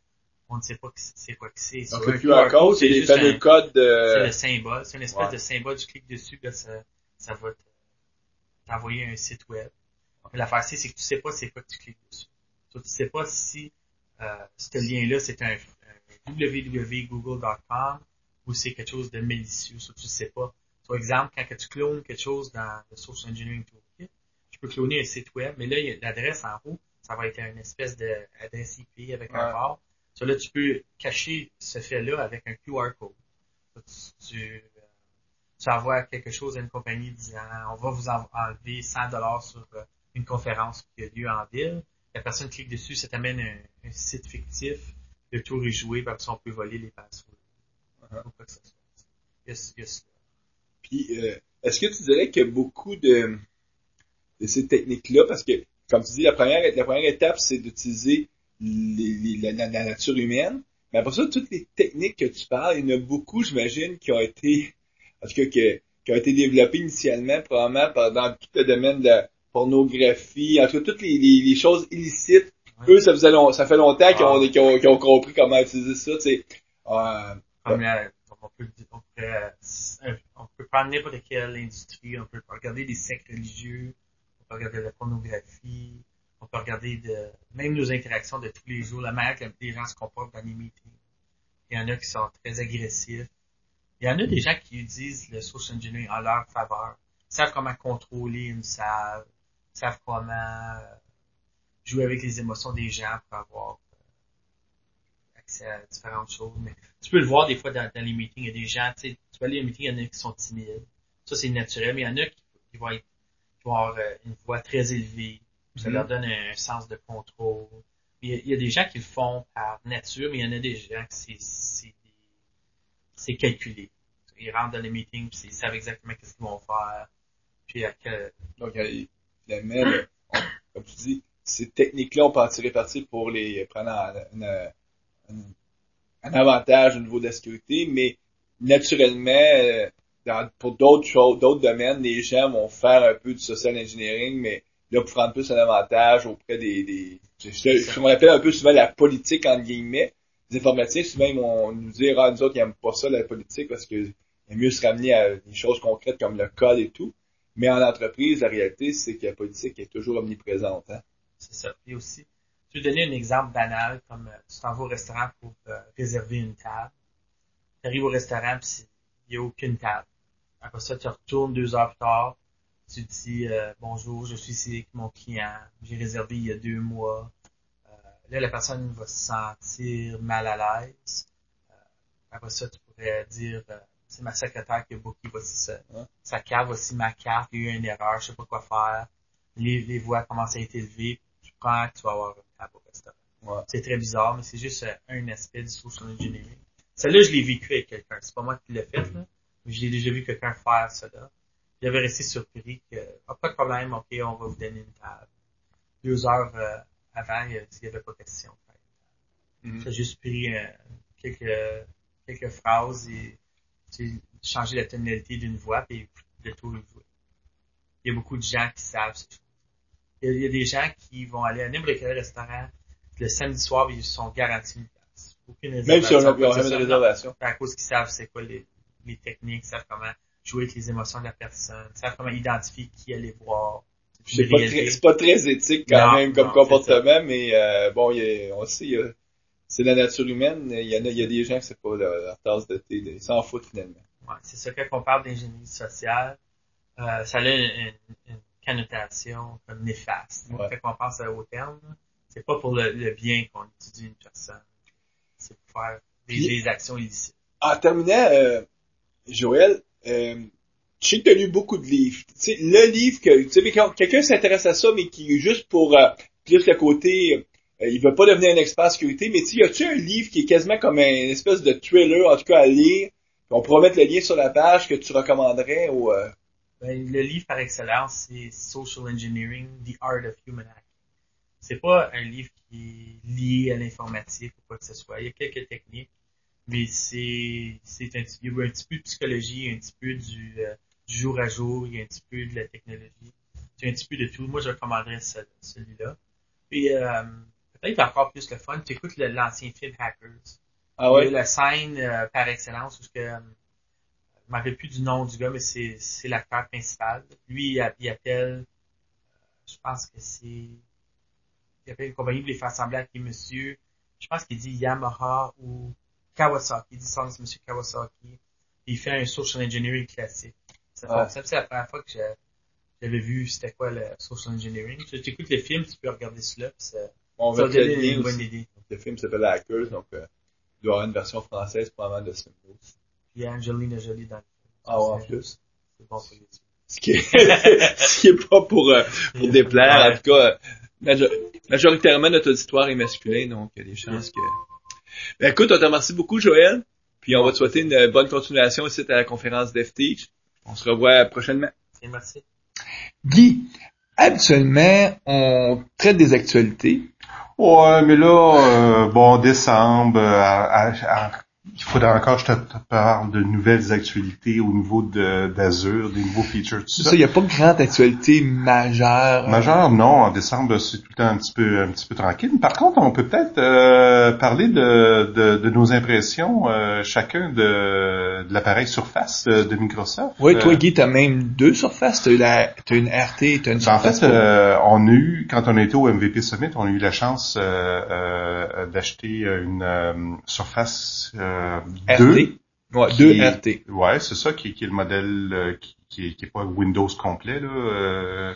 on ne sait pas c'est quoi que c'est. Donc, le QR code, c'est les fameux codes C'est le symbole. C'est une espèce de symbole. Tu cliques dessus, là, ça va t'envoyer un site web. Mais l'affaire, c'est que tu sais pas c'est quoi que tu cliques dessus. Tu sais pas si ce lien-là, c'est un www.google.com ou c'est quelque chose de malicieux. Ça, tu sais pas. Par exemple, quand tu clones quelque chose dans le Social Engineering Toolkit, tu peux cloner un site web, mais là, il y a l'adresse en haut. Ça va être une espèce d'adresse IP avec un bar. So, là, tu peux cacher ce fait-là avec un QR code. Tu envoies quelque chose à une compagnie disant on va vous enlever $100 sur une conférence qui a lieu en ville. La personne clique dessus, ça t'amène un site fictif, le tour est joué, puis après ça, on peut voler les passwords. Faut pas que ça soit. Yes. Puis, est-ce que tu dirais qu'il y a beaucoup de ces techniques-là, parce que comme tu dis, la première étape, c'est d'utiliser la nature humaine. Mais après ça, toutes les techniques que tu parles, il y en a beaucoup, j'imagine, qui ont été, en tout cas, qui ont été développées initialement, probablement, dans tout le domaine de la pornographie, en tout cas, toutes les choses illicites. Ouais. Eux, ça fait longtemps qu'ils ont compris comment utiliser ça, tu sais. On peut prendre n'importe quelle industrie, on peut regarder des sectes religieux, on peut regarder la pornographie, on peut regarder même nos interactions de tous les jours, la manière que les gens se comportent dans les meetings. Il y en a qui sont très agressifs. Il y en a des gens qui utilisent le social engineering en leur faveur. Ils savent comment contrôler une salle, ils savent comment jouer avec les émotions des gens pour avoir accès à différentes choses. Mais tu peux le voir des fois dans les meetings. Il y a des gens, tu vas aller à un meeting, il y en a qui sont timides. Ça, c'est naturel, mais il y en a qui vont avoir une voix très élevée. Ça leur donne un sens de contrôle. Il y a des gens qui le font par nature, mais il y en a des gens que c'est calculé. Ils rentrent dans les meetings, puis ils savent exactement qu'est-ce qu'ils vont faire. Puis donc, finalement, comme tu dis, ces techniques-là, on peut en tirer parti pour les prendre un avantage au niveau de la sécurité, mais naturellement, pour d'autres domaines, les gens vont faire un peu du social engineering, mais là, pour prendre plus un avantage auprès je me rappelle un peu souvent la politique, entre guillemets. Les informaticiens, souvent, ils vont nous dire, nous autres, ils n'aiment pas ça, la politique, parce que il est mieux se ramener à des choses concrètes comme le code et tout. Mais en entreprise, la réalité, c'est que la politique est toujours omniprésente. Hein? C'est ça. Et aussi, je vais donner un exemple banal, comme tu t'en vas au restaurant pour réserver une table. Tu arrives au restaurant, puis il n'y a aucune table. Après ça, tu retournes 2 heures plus tard, tu te dis bonjour, je suis ici avec mon client, j'ai réservé il y a 2 mois. Là, la personne va se sentir mal à l'aise. Après ça, tu pourrais dire c'est ma secrétaire qui a booké, voici sa carte, voici ma carte, il y a eu une erreur, je sais pas quoi faire. Les voix commencent à être élevées, tu prends, tu vas avoir une table au restaurant. Ouais. C'est très bizarre, mais c'est juste un aspect du social engineering. Celle-là, je l'ai vécu avec quelqu'un. C'est pas moi qui l'ai fait, là. Mais je l'ai déjà vu quelqu'un faire ça, là. J'avais resté surpris que, pas de problème, ok, on va vous donner une table. 2 heures avant, il n'y avait pas question. J'ai juste pris quelques phrases et j'ai changé la tonalité d'une voix, puis le tout est joué. Il y a beaucoup de gens qui savent ces choses. Il y a des gens qui vont aller à n'importe quel restaurant le samedi soir, ils sont garantis une place. Aucune réservation. Même si on n'a jamais de réservation. À cause qu'ils savent c'est quoi les techniques, ils savent comment jouer avec les émotions de la personne, ils savent comment identifier qui aller voir. C'est pas très éthique quand même comme comportement, mais bon, on sait, c'est la nature humaine. Il y a des gens que c'est pas leur tasse de thé, ils s'en foutent finalement. Ouais, c'est ça, quand on parle d'ingénierie sociale, ça a une connotation comme néfaste. Ouais. Quand on pense au terme, c'est pas pour le bien qu'on étudie une personne. C'est pour faire des actions illicites. En terminant, Joël, je sais que tu as lu beaucoup de livres. Tu sais, le livre que, tu sais, quand quelqu'un s'intéresse à ça, mais qui est juste pour plus le côté, il veut pas devenir un expert en sécurité, mais tu sais, y a-tu un livre qui est quasiment comme une espèce de thriller, en tout cas à lire, on pourra mettre le lien sur la page que tu recommanderais au... Le livre par excellence, c'est Social Engineering, The Art of Human Hacking. C'est pas un livre qui est lié à l'informatique ou quoi que ce soit. Il y a quelques techniques, mais il y a un petit peu de psychologie, un petit peu du jour à jour, il y a un petit peu de la technologie. Il y a un petit peu de tout. Moi, je recommanderais celui-là. Puis, peut-être encore plus le fun, tu écoutes l'ancien film Hackers. Ah ouais? Il y a la scène par excellence où je me rappelle plus du nom du gars, mais c'est l'acteur principal. Lui, il appelle, je pense que il appelle une compagnie pour les faire semblant qu'il est monsieur, je pense qu'il dit Yamaha ou Kawasaki. Il dit ça, c'est monsieur Kawasaki. Et il fait un social engineering classique. Ça fonctionne. C'est la première fois que j'avais vu c'était quoi le social engineering. Tu écoutes le film, tu peux regarder cela, puis ça va donner une bonne idée. Donc, le film s'appelle Hackers, donc il doit y avoir une version française probablement de ce film. Il y a Angelina Jolie dans le film. Ah ouais, en plus. C'est bon pour les yeux. Ce qui est pas pour déplaire, en tout cas, majoritairement notre auditoire est masculin, donc il y a des chances que... Ben écoute, on te remercie beaucoup, Joël, puis on va te souhaiter une bonne continuation aussi à la conférence DevTeach. On se revoit prochainement. Merci. Guy, habituellement, on traite des actualités. Ouais, mais là, décembre, il faudra encore que je te parle de nouvelles actualités au niveau d'Azure, des nouveaux features, tout ça. Il n'y a pas de grande actualité majeure. Majeure, non. En décembre, c'est tout le temps un petit peu tranquille. Par contre, on peut peut-être parler de nos impressions, chacun de l'appareil Surface de Microsoft. Oui, toi, Guy, t'as même 2 Surfaces. T'as une RT, t'as une Surface. En fait, quand on a été au MVP Summit, on a eu la chance d'acheter une Surface RT. Ouais, 2 RT. Ouais, c'est ça qui est le modèle qui est pas Windows complet là.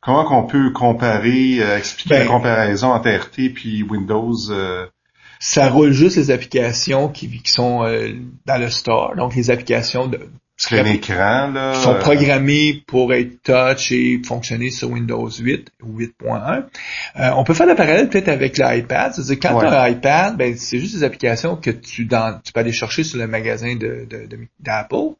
Comment qu'on peut comparer, expliquer la comparaison entre RT puis Windows? Ça roule juste les applications qui sont dans le store, donc les applications C'est un écran, là. Sont programmés pour être touch et fonctionner sur Windows 8 ou 8.1. On peut faire le parallèle peut-être avec l'iPad. C'est-à-dire, quand tu as un iPad, ben, c'est juste des applications que tu peux aller chercher sur le magasin d'Apple.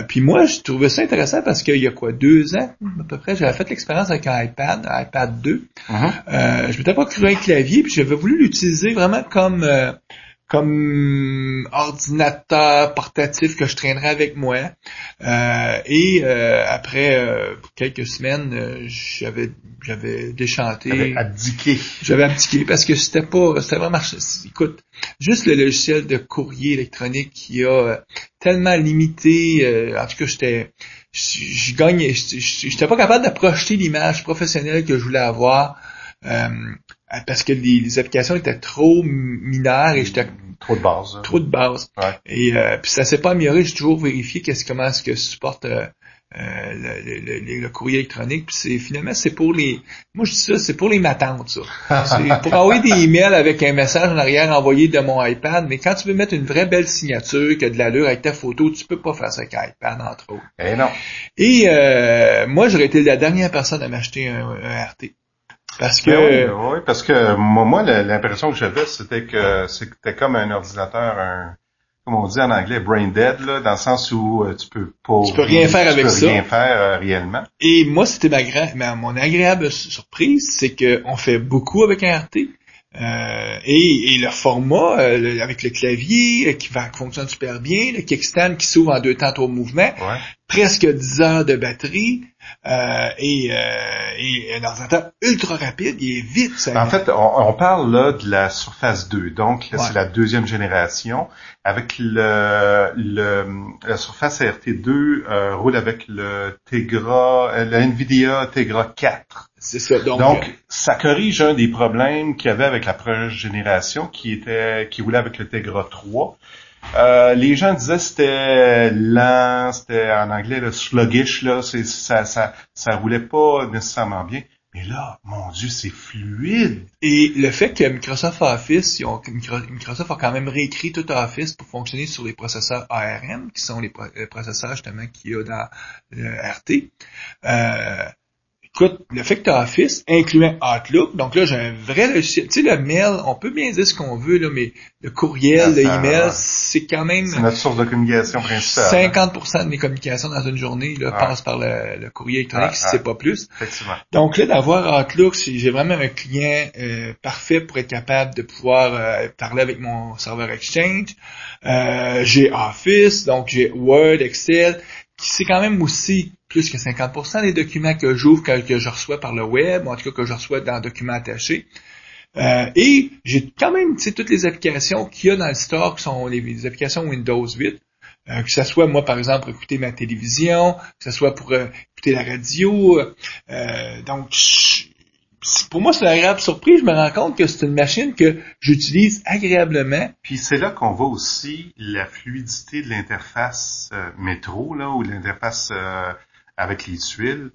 Puis moi, je trouvais ça intéressant parce qu'il y a 2 ans, à peu près, j'avais fait l'expérience avec un iPad 2. Je m'étais procuré un clavier, puis j'avais voulu l'utiliser vraiment comme ordinateur portatif que je traînerais avec moi. Après quelques semaines, j'avais déchanté. J'avais abdiqué parce que c'était vraiment, écoute, juste le logiciel de courrier électronique qui a tellement limité, en tout cas, j'étais pas capable de projeter l'image professionnelle que je voulais avoir. Parce que les applications étaient trop mineures et j'étais trop de base. Ouais. Et puis ça s'est pas amélioré, j'ai toujours vérifié comment est-ce que supporte le courrier électronique. Puis c'est pour les, moi je dis ça, c'est pour les matantes, ça. C'est pour envoyer des emails avec un message en arrière envoyé de mon iPad, mais quand tu veux mettre une vraie belle signature qui a de l'allure avec ta photo, tu peux pas faire ça avec un iPad, entre autres. Eh non. Et moi j'aurais été la dernière personne à m'acheter un RT. Parce que oui, parce que moi l'impression que j'avais c'était que c'était comme un ordinateur, comme on dit en anglais, brain dead, là, dans le sens où tu peux rien faire avec ça. Rien faire réellement. Et moi c'était mon agréable surprise, c'est que on fait beaucoup avec un RT. Et le format avec le clavier qui fonctionne super bien, le kickstand qui s'ouvre en 2 temps 3 mouvements, presque 10 heures de batterie et un ordinateur ultra rapide, il est vite. En fait, on parle là de la Surface 2, donc là, c'est la 2e génération avec la Surface RT2 roule avec le Nvidia Tegra 4. C'est ça. Donc, ça corrige un des problèmes qu'il y avait avec la première génération qui roulait avec le Tegra 3. Les gens disaient que c'était lent, c'était en anglais le sluggish, là, ça roulait pas nécessairement bien. Mais là, mon Dieu, c'est fluide. Et le fait que Microsoft Office, Microsoft a quand même réécrit tout Office pour fonctionner sur les processeurs ARM, qui sont les processeurs justement qu'il y a dans le RT. Écoute, le fait que tu as Office, incluant Outlook, donc là, j'ai un vrai logiciel. Tu sais, le mail, on peut bien dire ce qu'on veut, là, mais le courriel, le email, c'est quand même... C'est notre source de communication principale. 50% de mes communications dans une journée passent par le courrier électronique, si c'est pas plus. Effectivement. Donc là, d'avoir Outlook, j'ai vraiment un client parfait pour être capable de pouvoir parler avec mon serveur Exchange. J'ai Office, donc j'ai Word, Excel, qui c'est quand même aussi plus que 50% des documents que j'ouvre, que je reçois par le web, ou en tout cas que je reçois dans documents attachés. Et j'ai quand même, tu sais, toutes les applications qu'il y a dans le store qui sont les applications Windows 8. Que ça soit, moi, par exemple, pour écouter ma télévision, que ça soit pour écouter la radio. Donc, pour moi, c'est une agréable surprise. Je me rends compte que c'est une machine que j'utilise agréablement. Puis c'est là qu'on voit aussi la fluidité de l'interface métro, là, ou l'interface avec les tuiles.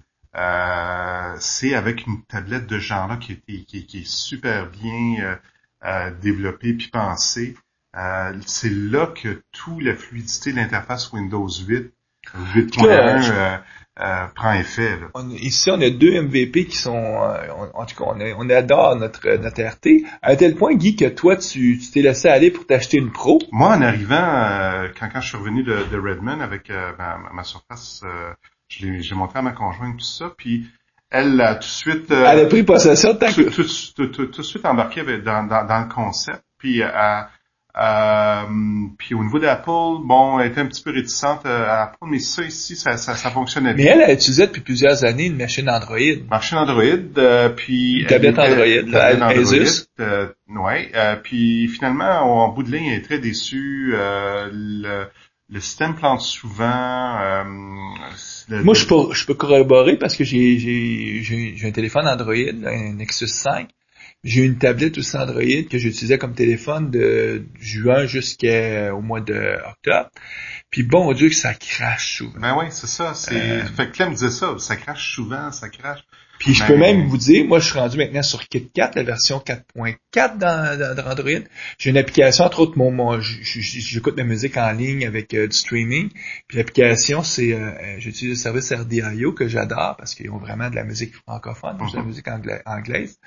C'est avec une tablette de ce genre-là qui est super bien développée puis pensée. C'est là que toute la fluidité de l'interface Windows 8.1 prend effet. Là. Ici, on a 2 MVP qui sont... en tout cas, on adore notre RT. À tel point, Guy, que toi, tu t'es laissé aller pour t'acheter une Pro. Moi, en arrivant, quand je suis revenu de Redmond avec ma Surface, j'ai montré à ma conjointe tout ça, puis elle a tout de suite... elle a pris possession de ta... Tout de suite embarqué dans le concept, puis... puis au niveau d'Apple, bon, elle était un petit peu réticente à Apple, mais ça ici, ça fonctionnait bien. Mais elle a utilisé depuis plusieurs années une machine Android. Machine Android, puis... Une tablette Android, Asus. Ouais, puis finalement, en bout de ligne, elle est très déçue. Le système plante souvent. Moi, je peux corroborer parce que j'ai un téléphone Android, un Nexus 5. J'ai une tablette aussi Android que j'utilisais comme téléphone de juin jusqu'au mois d'octobre. Puis bon Dieu que ça crache souvent. Ben oui, c'est ça. Fait que Clem disait ça, ça crache souvent, ça crache. Puis je peux même vous dire, moi je suis rendu maintenant sur KitKat, la version 4.4 dans Android. J'ai une application, entre autres, j'écoute ma musique en ligne avec du streaming. Puis l'application, c'est j'utilise le service RDIO que j'adore parce qu'ils ont vraiment de la musique francophone, de la musique anglaise.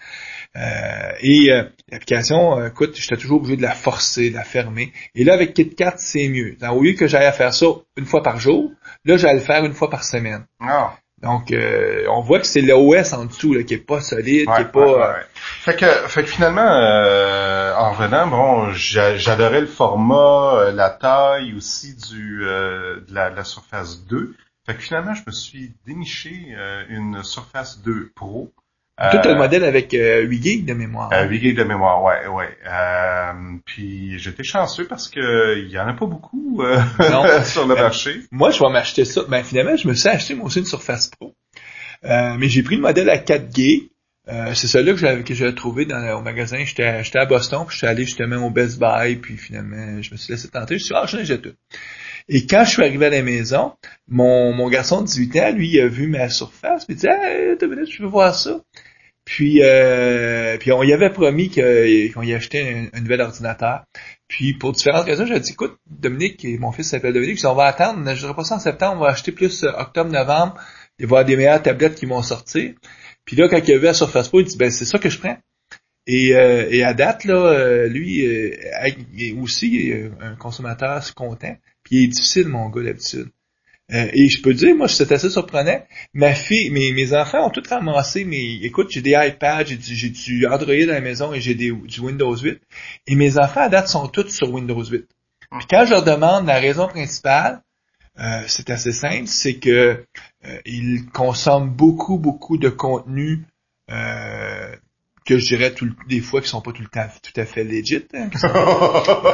L'application, écoute, j'étais toujours obligé de la forcer, de la fermer. Et là, avec KitKat, c'est mieux. Au lieu que j'aille à faire ça une fois par jour, là, j'allais le faire une fois par semaine. Oh. Donc, on voit que c'est l'OS en dessous là, qui est pas solide, qui est pas... Fait que finalement, en revenant, bon, j'adorais le format, la taille aussi de la Surface 2. Fait que finalement, je me suis déniché une Surface 2 Pro. Tout le modèle avec 8 gigs de mémoire. 8 gigs de mémoire, ouais. Puis j'étais chanceux parce que il y en a pas beaucoup sur le marché. Moi, je vais m'acheter ça. Ben finalement, je me suis acheté moi aussi une Surface Pro. Mais j'ai pris le modèle à 4 gigs. C'est celui-là que j'avais trouvé au magasin. J'étais à Boston, puis j'étais allé justement au Best Buy, puis finalement, je me suis laissé tenter. Je me suis dit, j'en ai tout. Et quand je suis arrivé à la maison, mon garçon de 18 ans, lui, il a vu ma Surface, puis il dit, hey, attends une minute, je veux voir ça. Puis on y avait promis qu'on y achetait un nouvel ordinateur. Puis pour différentes raisons, j'ai dit, écoute, Dominique, et mon fils s'appelle Dominique, on va attendre, je dirais pas ça en septembre, on va acheter plus octobre-novembre, il va y avoir des meilleures tablettes qui vont sortir. Puis là, quand il a vu la Surface Pro, il dit, ben c'est ça que je prends. Et à date, là, lui, il est aussi un consommateur content. Puis il est difficile, mon gars, d'habitude. Et je peux te dire, moi, c'est assez surprenant. Ma fille, mes enfants ont tout ramassé, mais écoute, j'ai des iPads, j'ai du Android à la maison et j'ai du Windows 8. Et mes enfants, à date, sont tous sur Windows 8. Puis quand je leur demande la raison principale, c'est assez simple, c'est que ils consomment beaucoup de contenu que je dirais des fois qui sont pas tout à fait legit. Hein,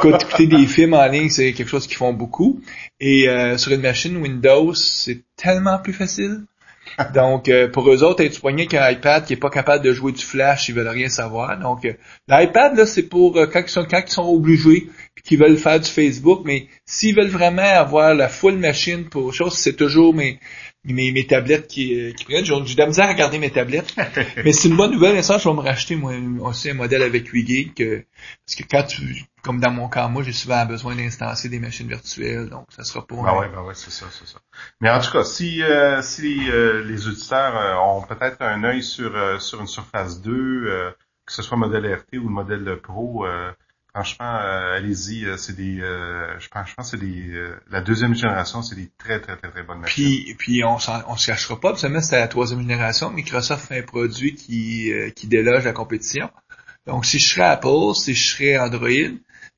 écouter des films en ligne, c'est quelque chose qu'ils font beaucoup. Et sur une machine Windows, c'est tellement plus facile. Donc, pour eux autres, être soigné avec un iPad qui est pas capable de jouer du Flash, ils veulent rien savoir. Donc, l'iPad, là, c'est pour quand ils sont obligés puis qu'ils veulent faire du Facebook. Mais s'ils veulent vraiment avoir la full machine pour chose, c'est toujours mes tablettes qui prennent. J'ai de la misère à regarder mes tablettes. Mais c'est une bonne nouvelle. Ça, je vais me racheter, moi, aussi un modèle avec 8 gigs. Parce que comme dans mon cas, moi, j'ai souvent besoin d'instancier des machines virtuelles. Donc, ça sera pour... ouais, c'est ça. Mais en tout cas, si les auditeurs ont peut-être un œil sur une Surface 2, que ce soit le modèle RT ou le modèle Pro, franchement, allez-y, je pense que c'est la deuxième génération, c'est des très bonnes machines. Puis on se cachera pas, seulement c'était la troisième génération. Microsoft fait un produit qui déloge la compétition. Donc, si je serais Apple, si je serais Android,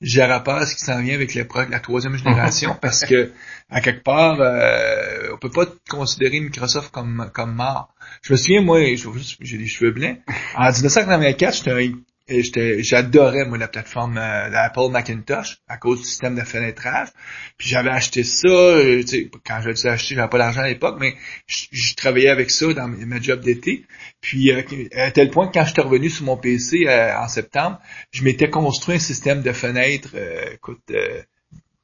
j'aurais peur à ce qui s'en vient avec la troisième génération parce que, à quelque part, on peut pas considérer Microsoft comme mort. Je me souviens, moi, j'ai les cheveux blancs. En 1984, j'adorais, moi, la plateforme l'Apple Macintosh à cause du système de fenêtrage. Puis j'avais acheté ça, quand je l'ai acheté, j'avais pas d'argent à l'époque, mais je travaillais avec ça dans ma job d'été. Puis à tel point que quand j'étais revenu sur mon PC en septembre, je m'étais construit un système de fenêtres,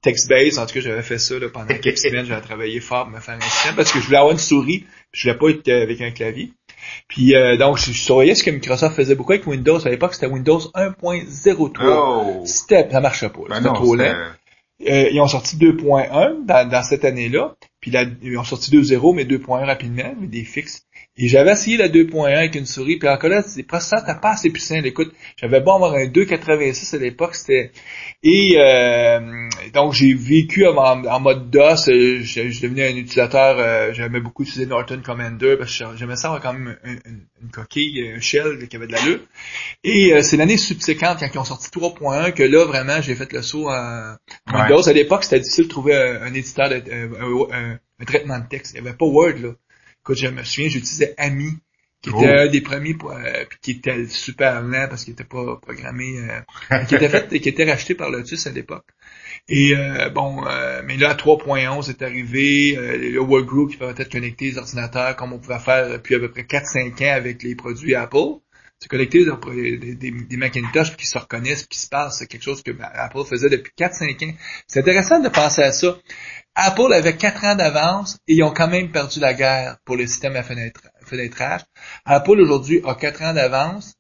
text-based. En tout cas, j'avais fait ça là, pendant quelques semaines. J'avais travaillé fort pour me faire un système parce que je voulais avoir une souris, puis je voulais pas être avec un clavier. Puis donc, je surveillais ce que Microsoft faisait beaucoup avec Windows. À l'époque, c'était Windows 1.03. Oh. Ça marchait pas. C'était trop lent. Ils ont sorti 2.1 dans cette année-là. Puis ils ont sorti 2.0, mais 2.1 rapidement, mais des fixes. Et j'avais essayé la 2.1 avec une souris, puis encore là, les processeurs n'étaient pas assez puissants. Écoute, j'avais beau avoir un 286 à l'époque, donc j'ai vécu en mode DOS, je suis devenu un utilisateur, j'aimais beaucoup utiliser Norton Commander, parce que j'aimais ça avoir quand même une coquille, un shell qui avait de l'allure. Et c'est l'année subséquente, quand ils ont sorti 3.1, que là, vraiment, j'ai fait le saut en Windows. À l'époque, c'était difficile de trouver un éditeur, un traitement de texte. Il n'y avait pas Word, là. Écoute, je me souviens, j'utilisais Ami, qui était un des premiers, qui était super lent parce qu'il était pas programmé, qui était racheté par Lotus à l'époque. Et mais là, 3.11 est arrivé, le Workgroup qui permettait de connecter les ordinateurs comme on pouvait faire depuis à peu près 4-5 ans avec les produits Apple. C'est connecter des Macintosh qui se reconnaissent, qui se passent, c'est quelque chose que Apple faisait depuis 4-5 ans. C'est intéressant de penser à ça. Apple avait 4 ans d'avance et ils ont quand même perdu la guerre pour le système à fenêtrage. Apple aujourd'hui a 4 ans d'avance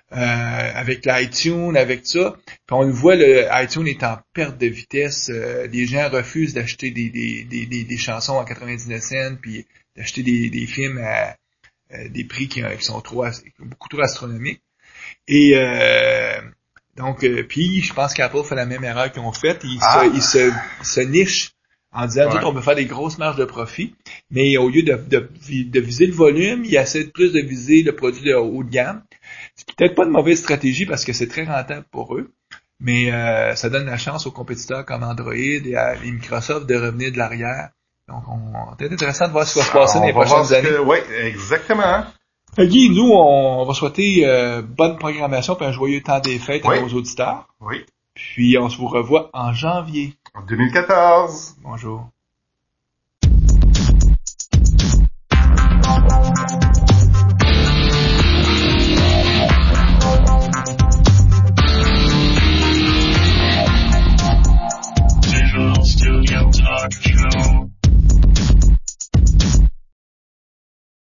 avec l'iTunes, avec ça. Puis on le voit, le iTunes est en perte de vitesse. Les gens refusent d'acheter des chansons à 99 cents, puis d'acheter des films à des prix qui sont beaucoup trop astronomiques. Et donc, puis je pense qu'Apple fait la même erreur qu'ils ont faite. Ils se nichent en disant, nous autres, on peut faire des grosses marges de profit, mais au lieu de viser le volume, ils essaient plus de viser le produit de haut de gamme. C'est peut-être pas une mauvaise stratégie parce que c'est très rentable pour eux, mais ça donne la chance aux compétiteurs comme Android et à les Microsoft de revenir de l'arrière. Donc, c'est intéressant de voir ce qui va se passer dans les prochaines années. Oui, exactement. Guy, nous, on va souhaiter bonne programmation et un joyeux temps des fêtes à nos auditeurs. Oui. Puis, on se vous revoit en janvier. En 2014. Bonjour.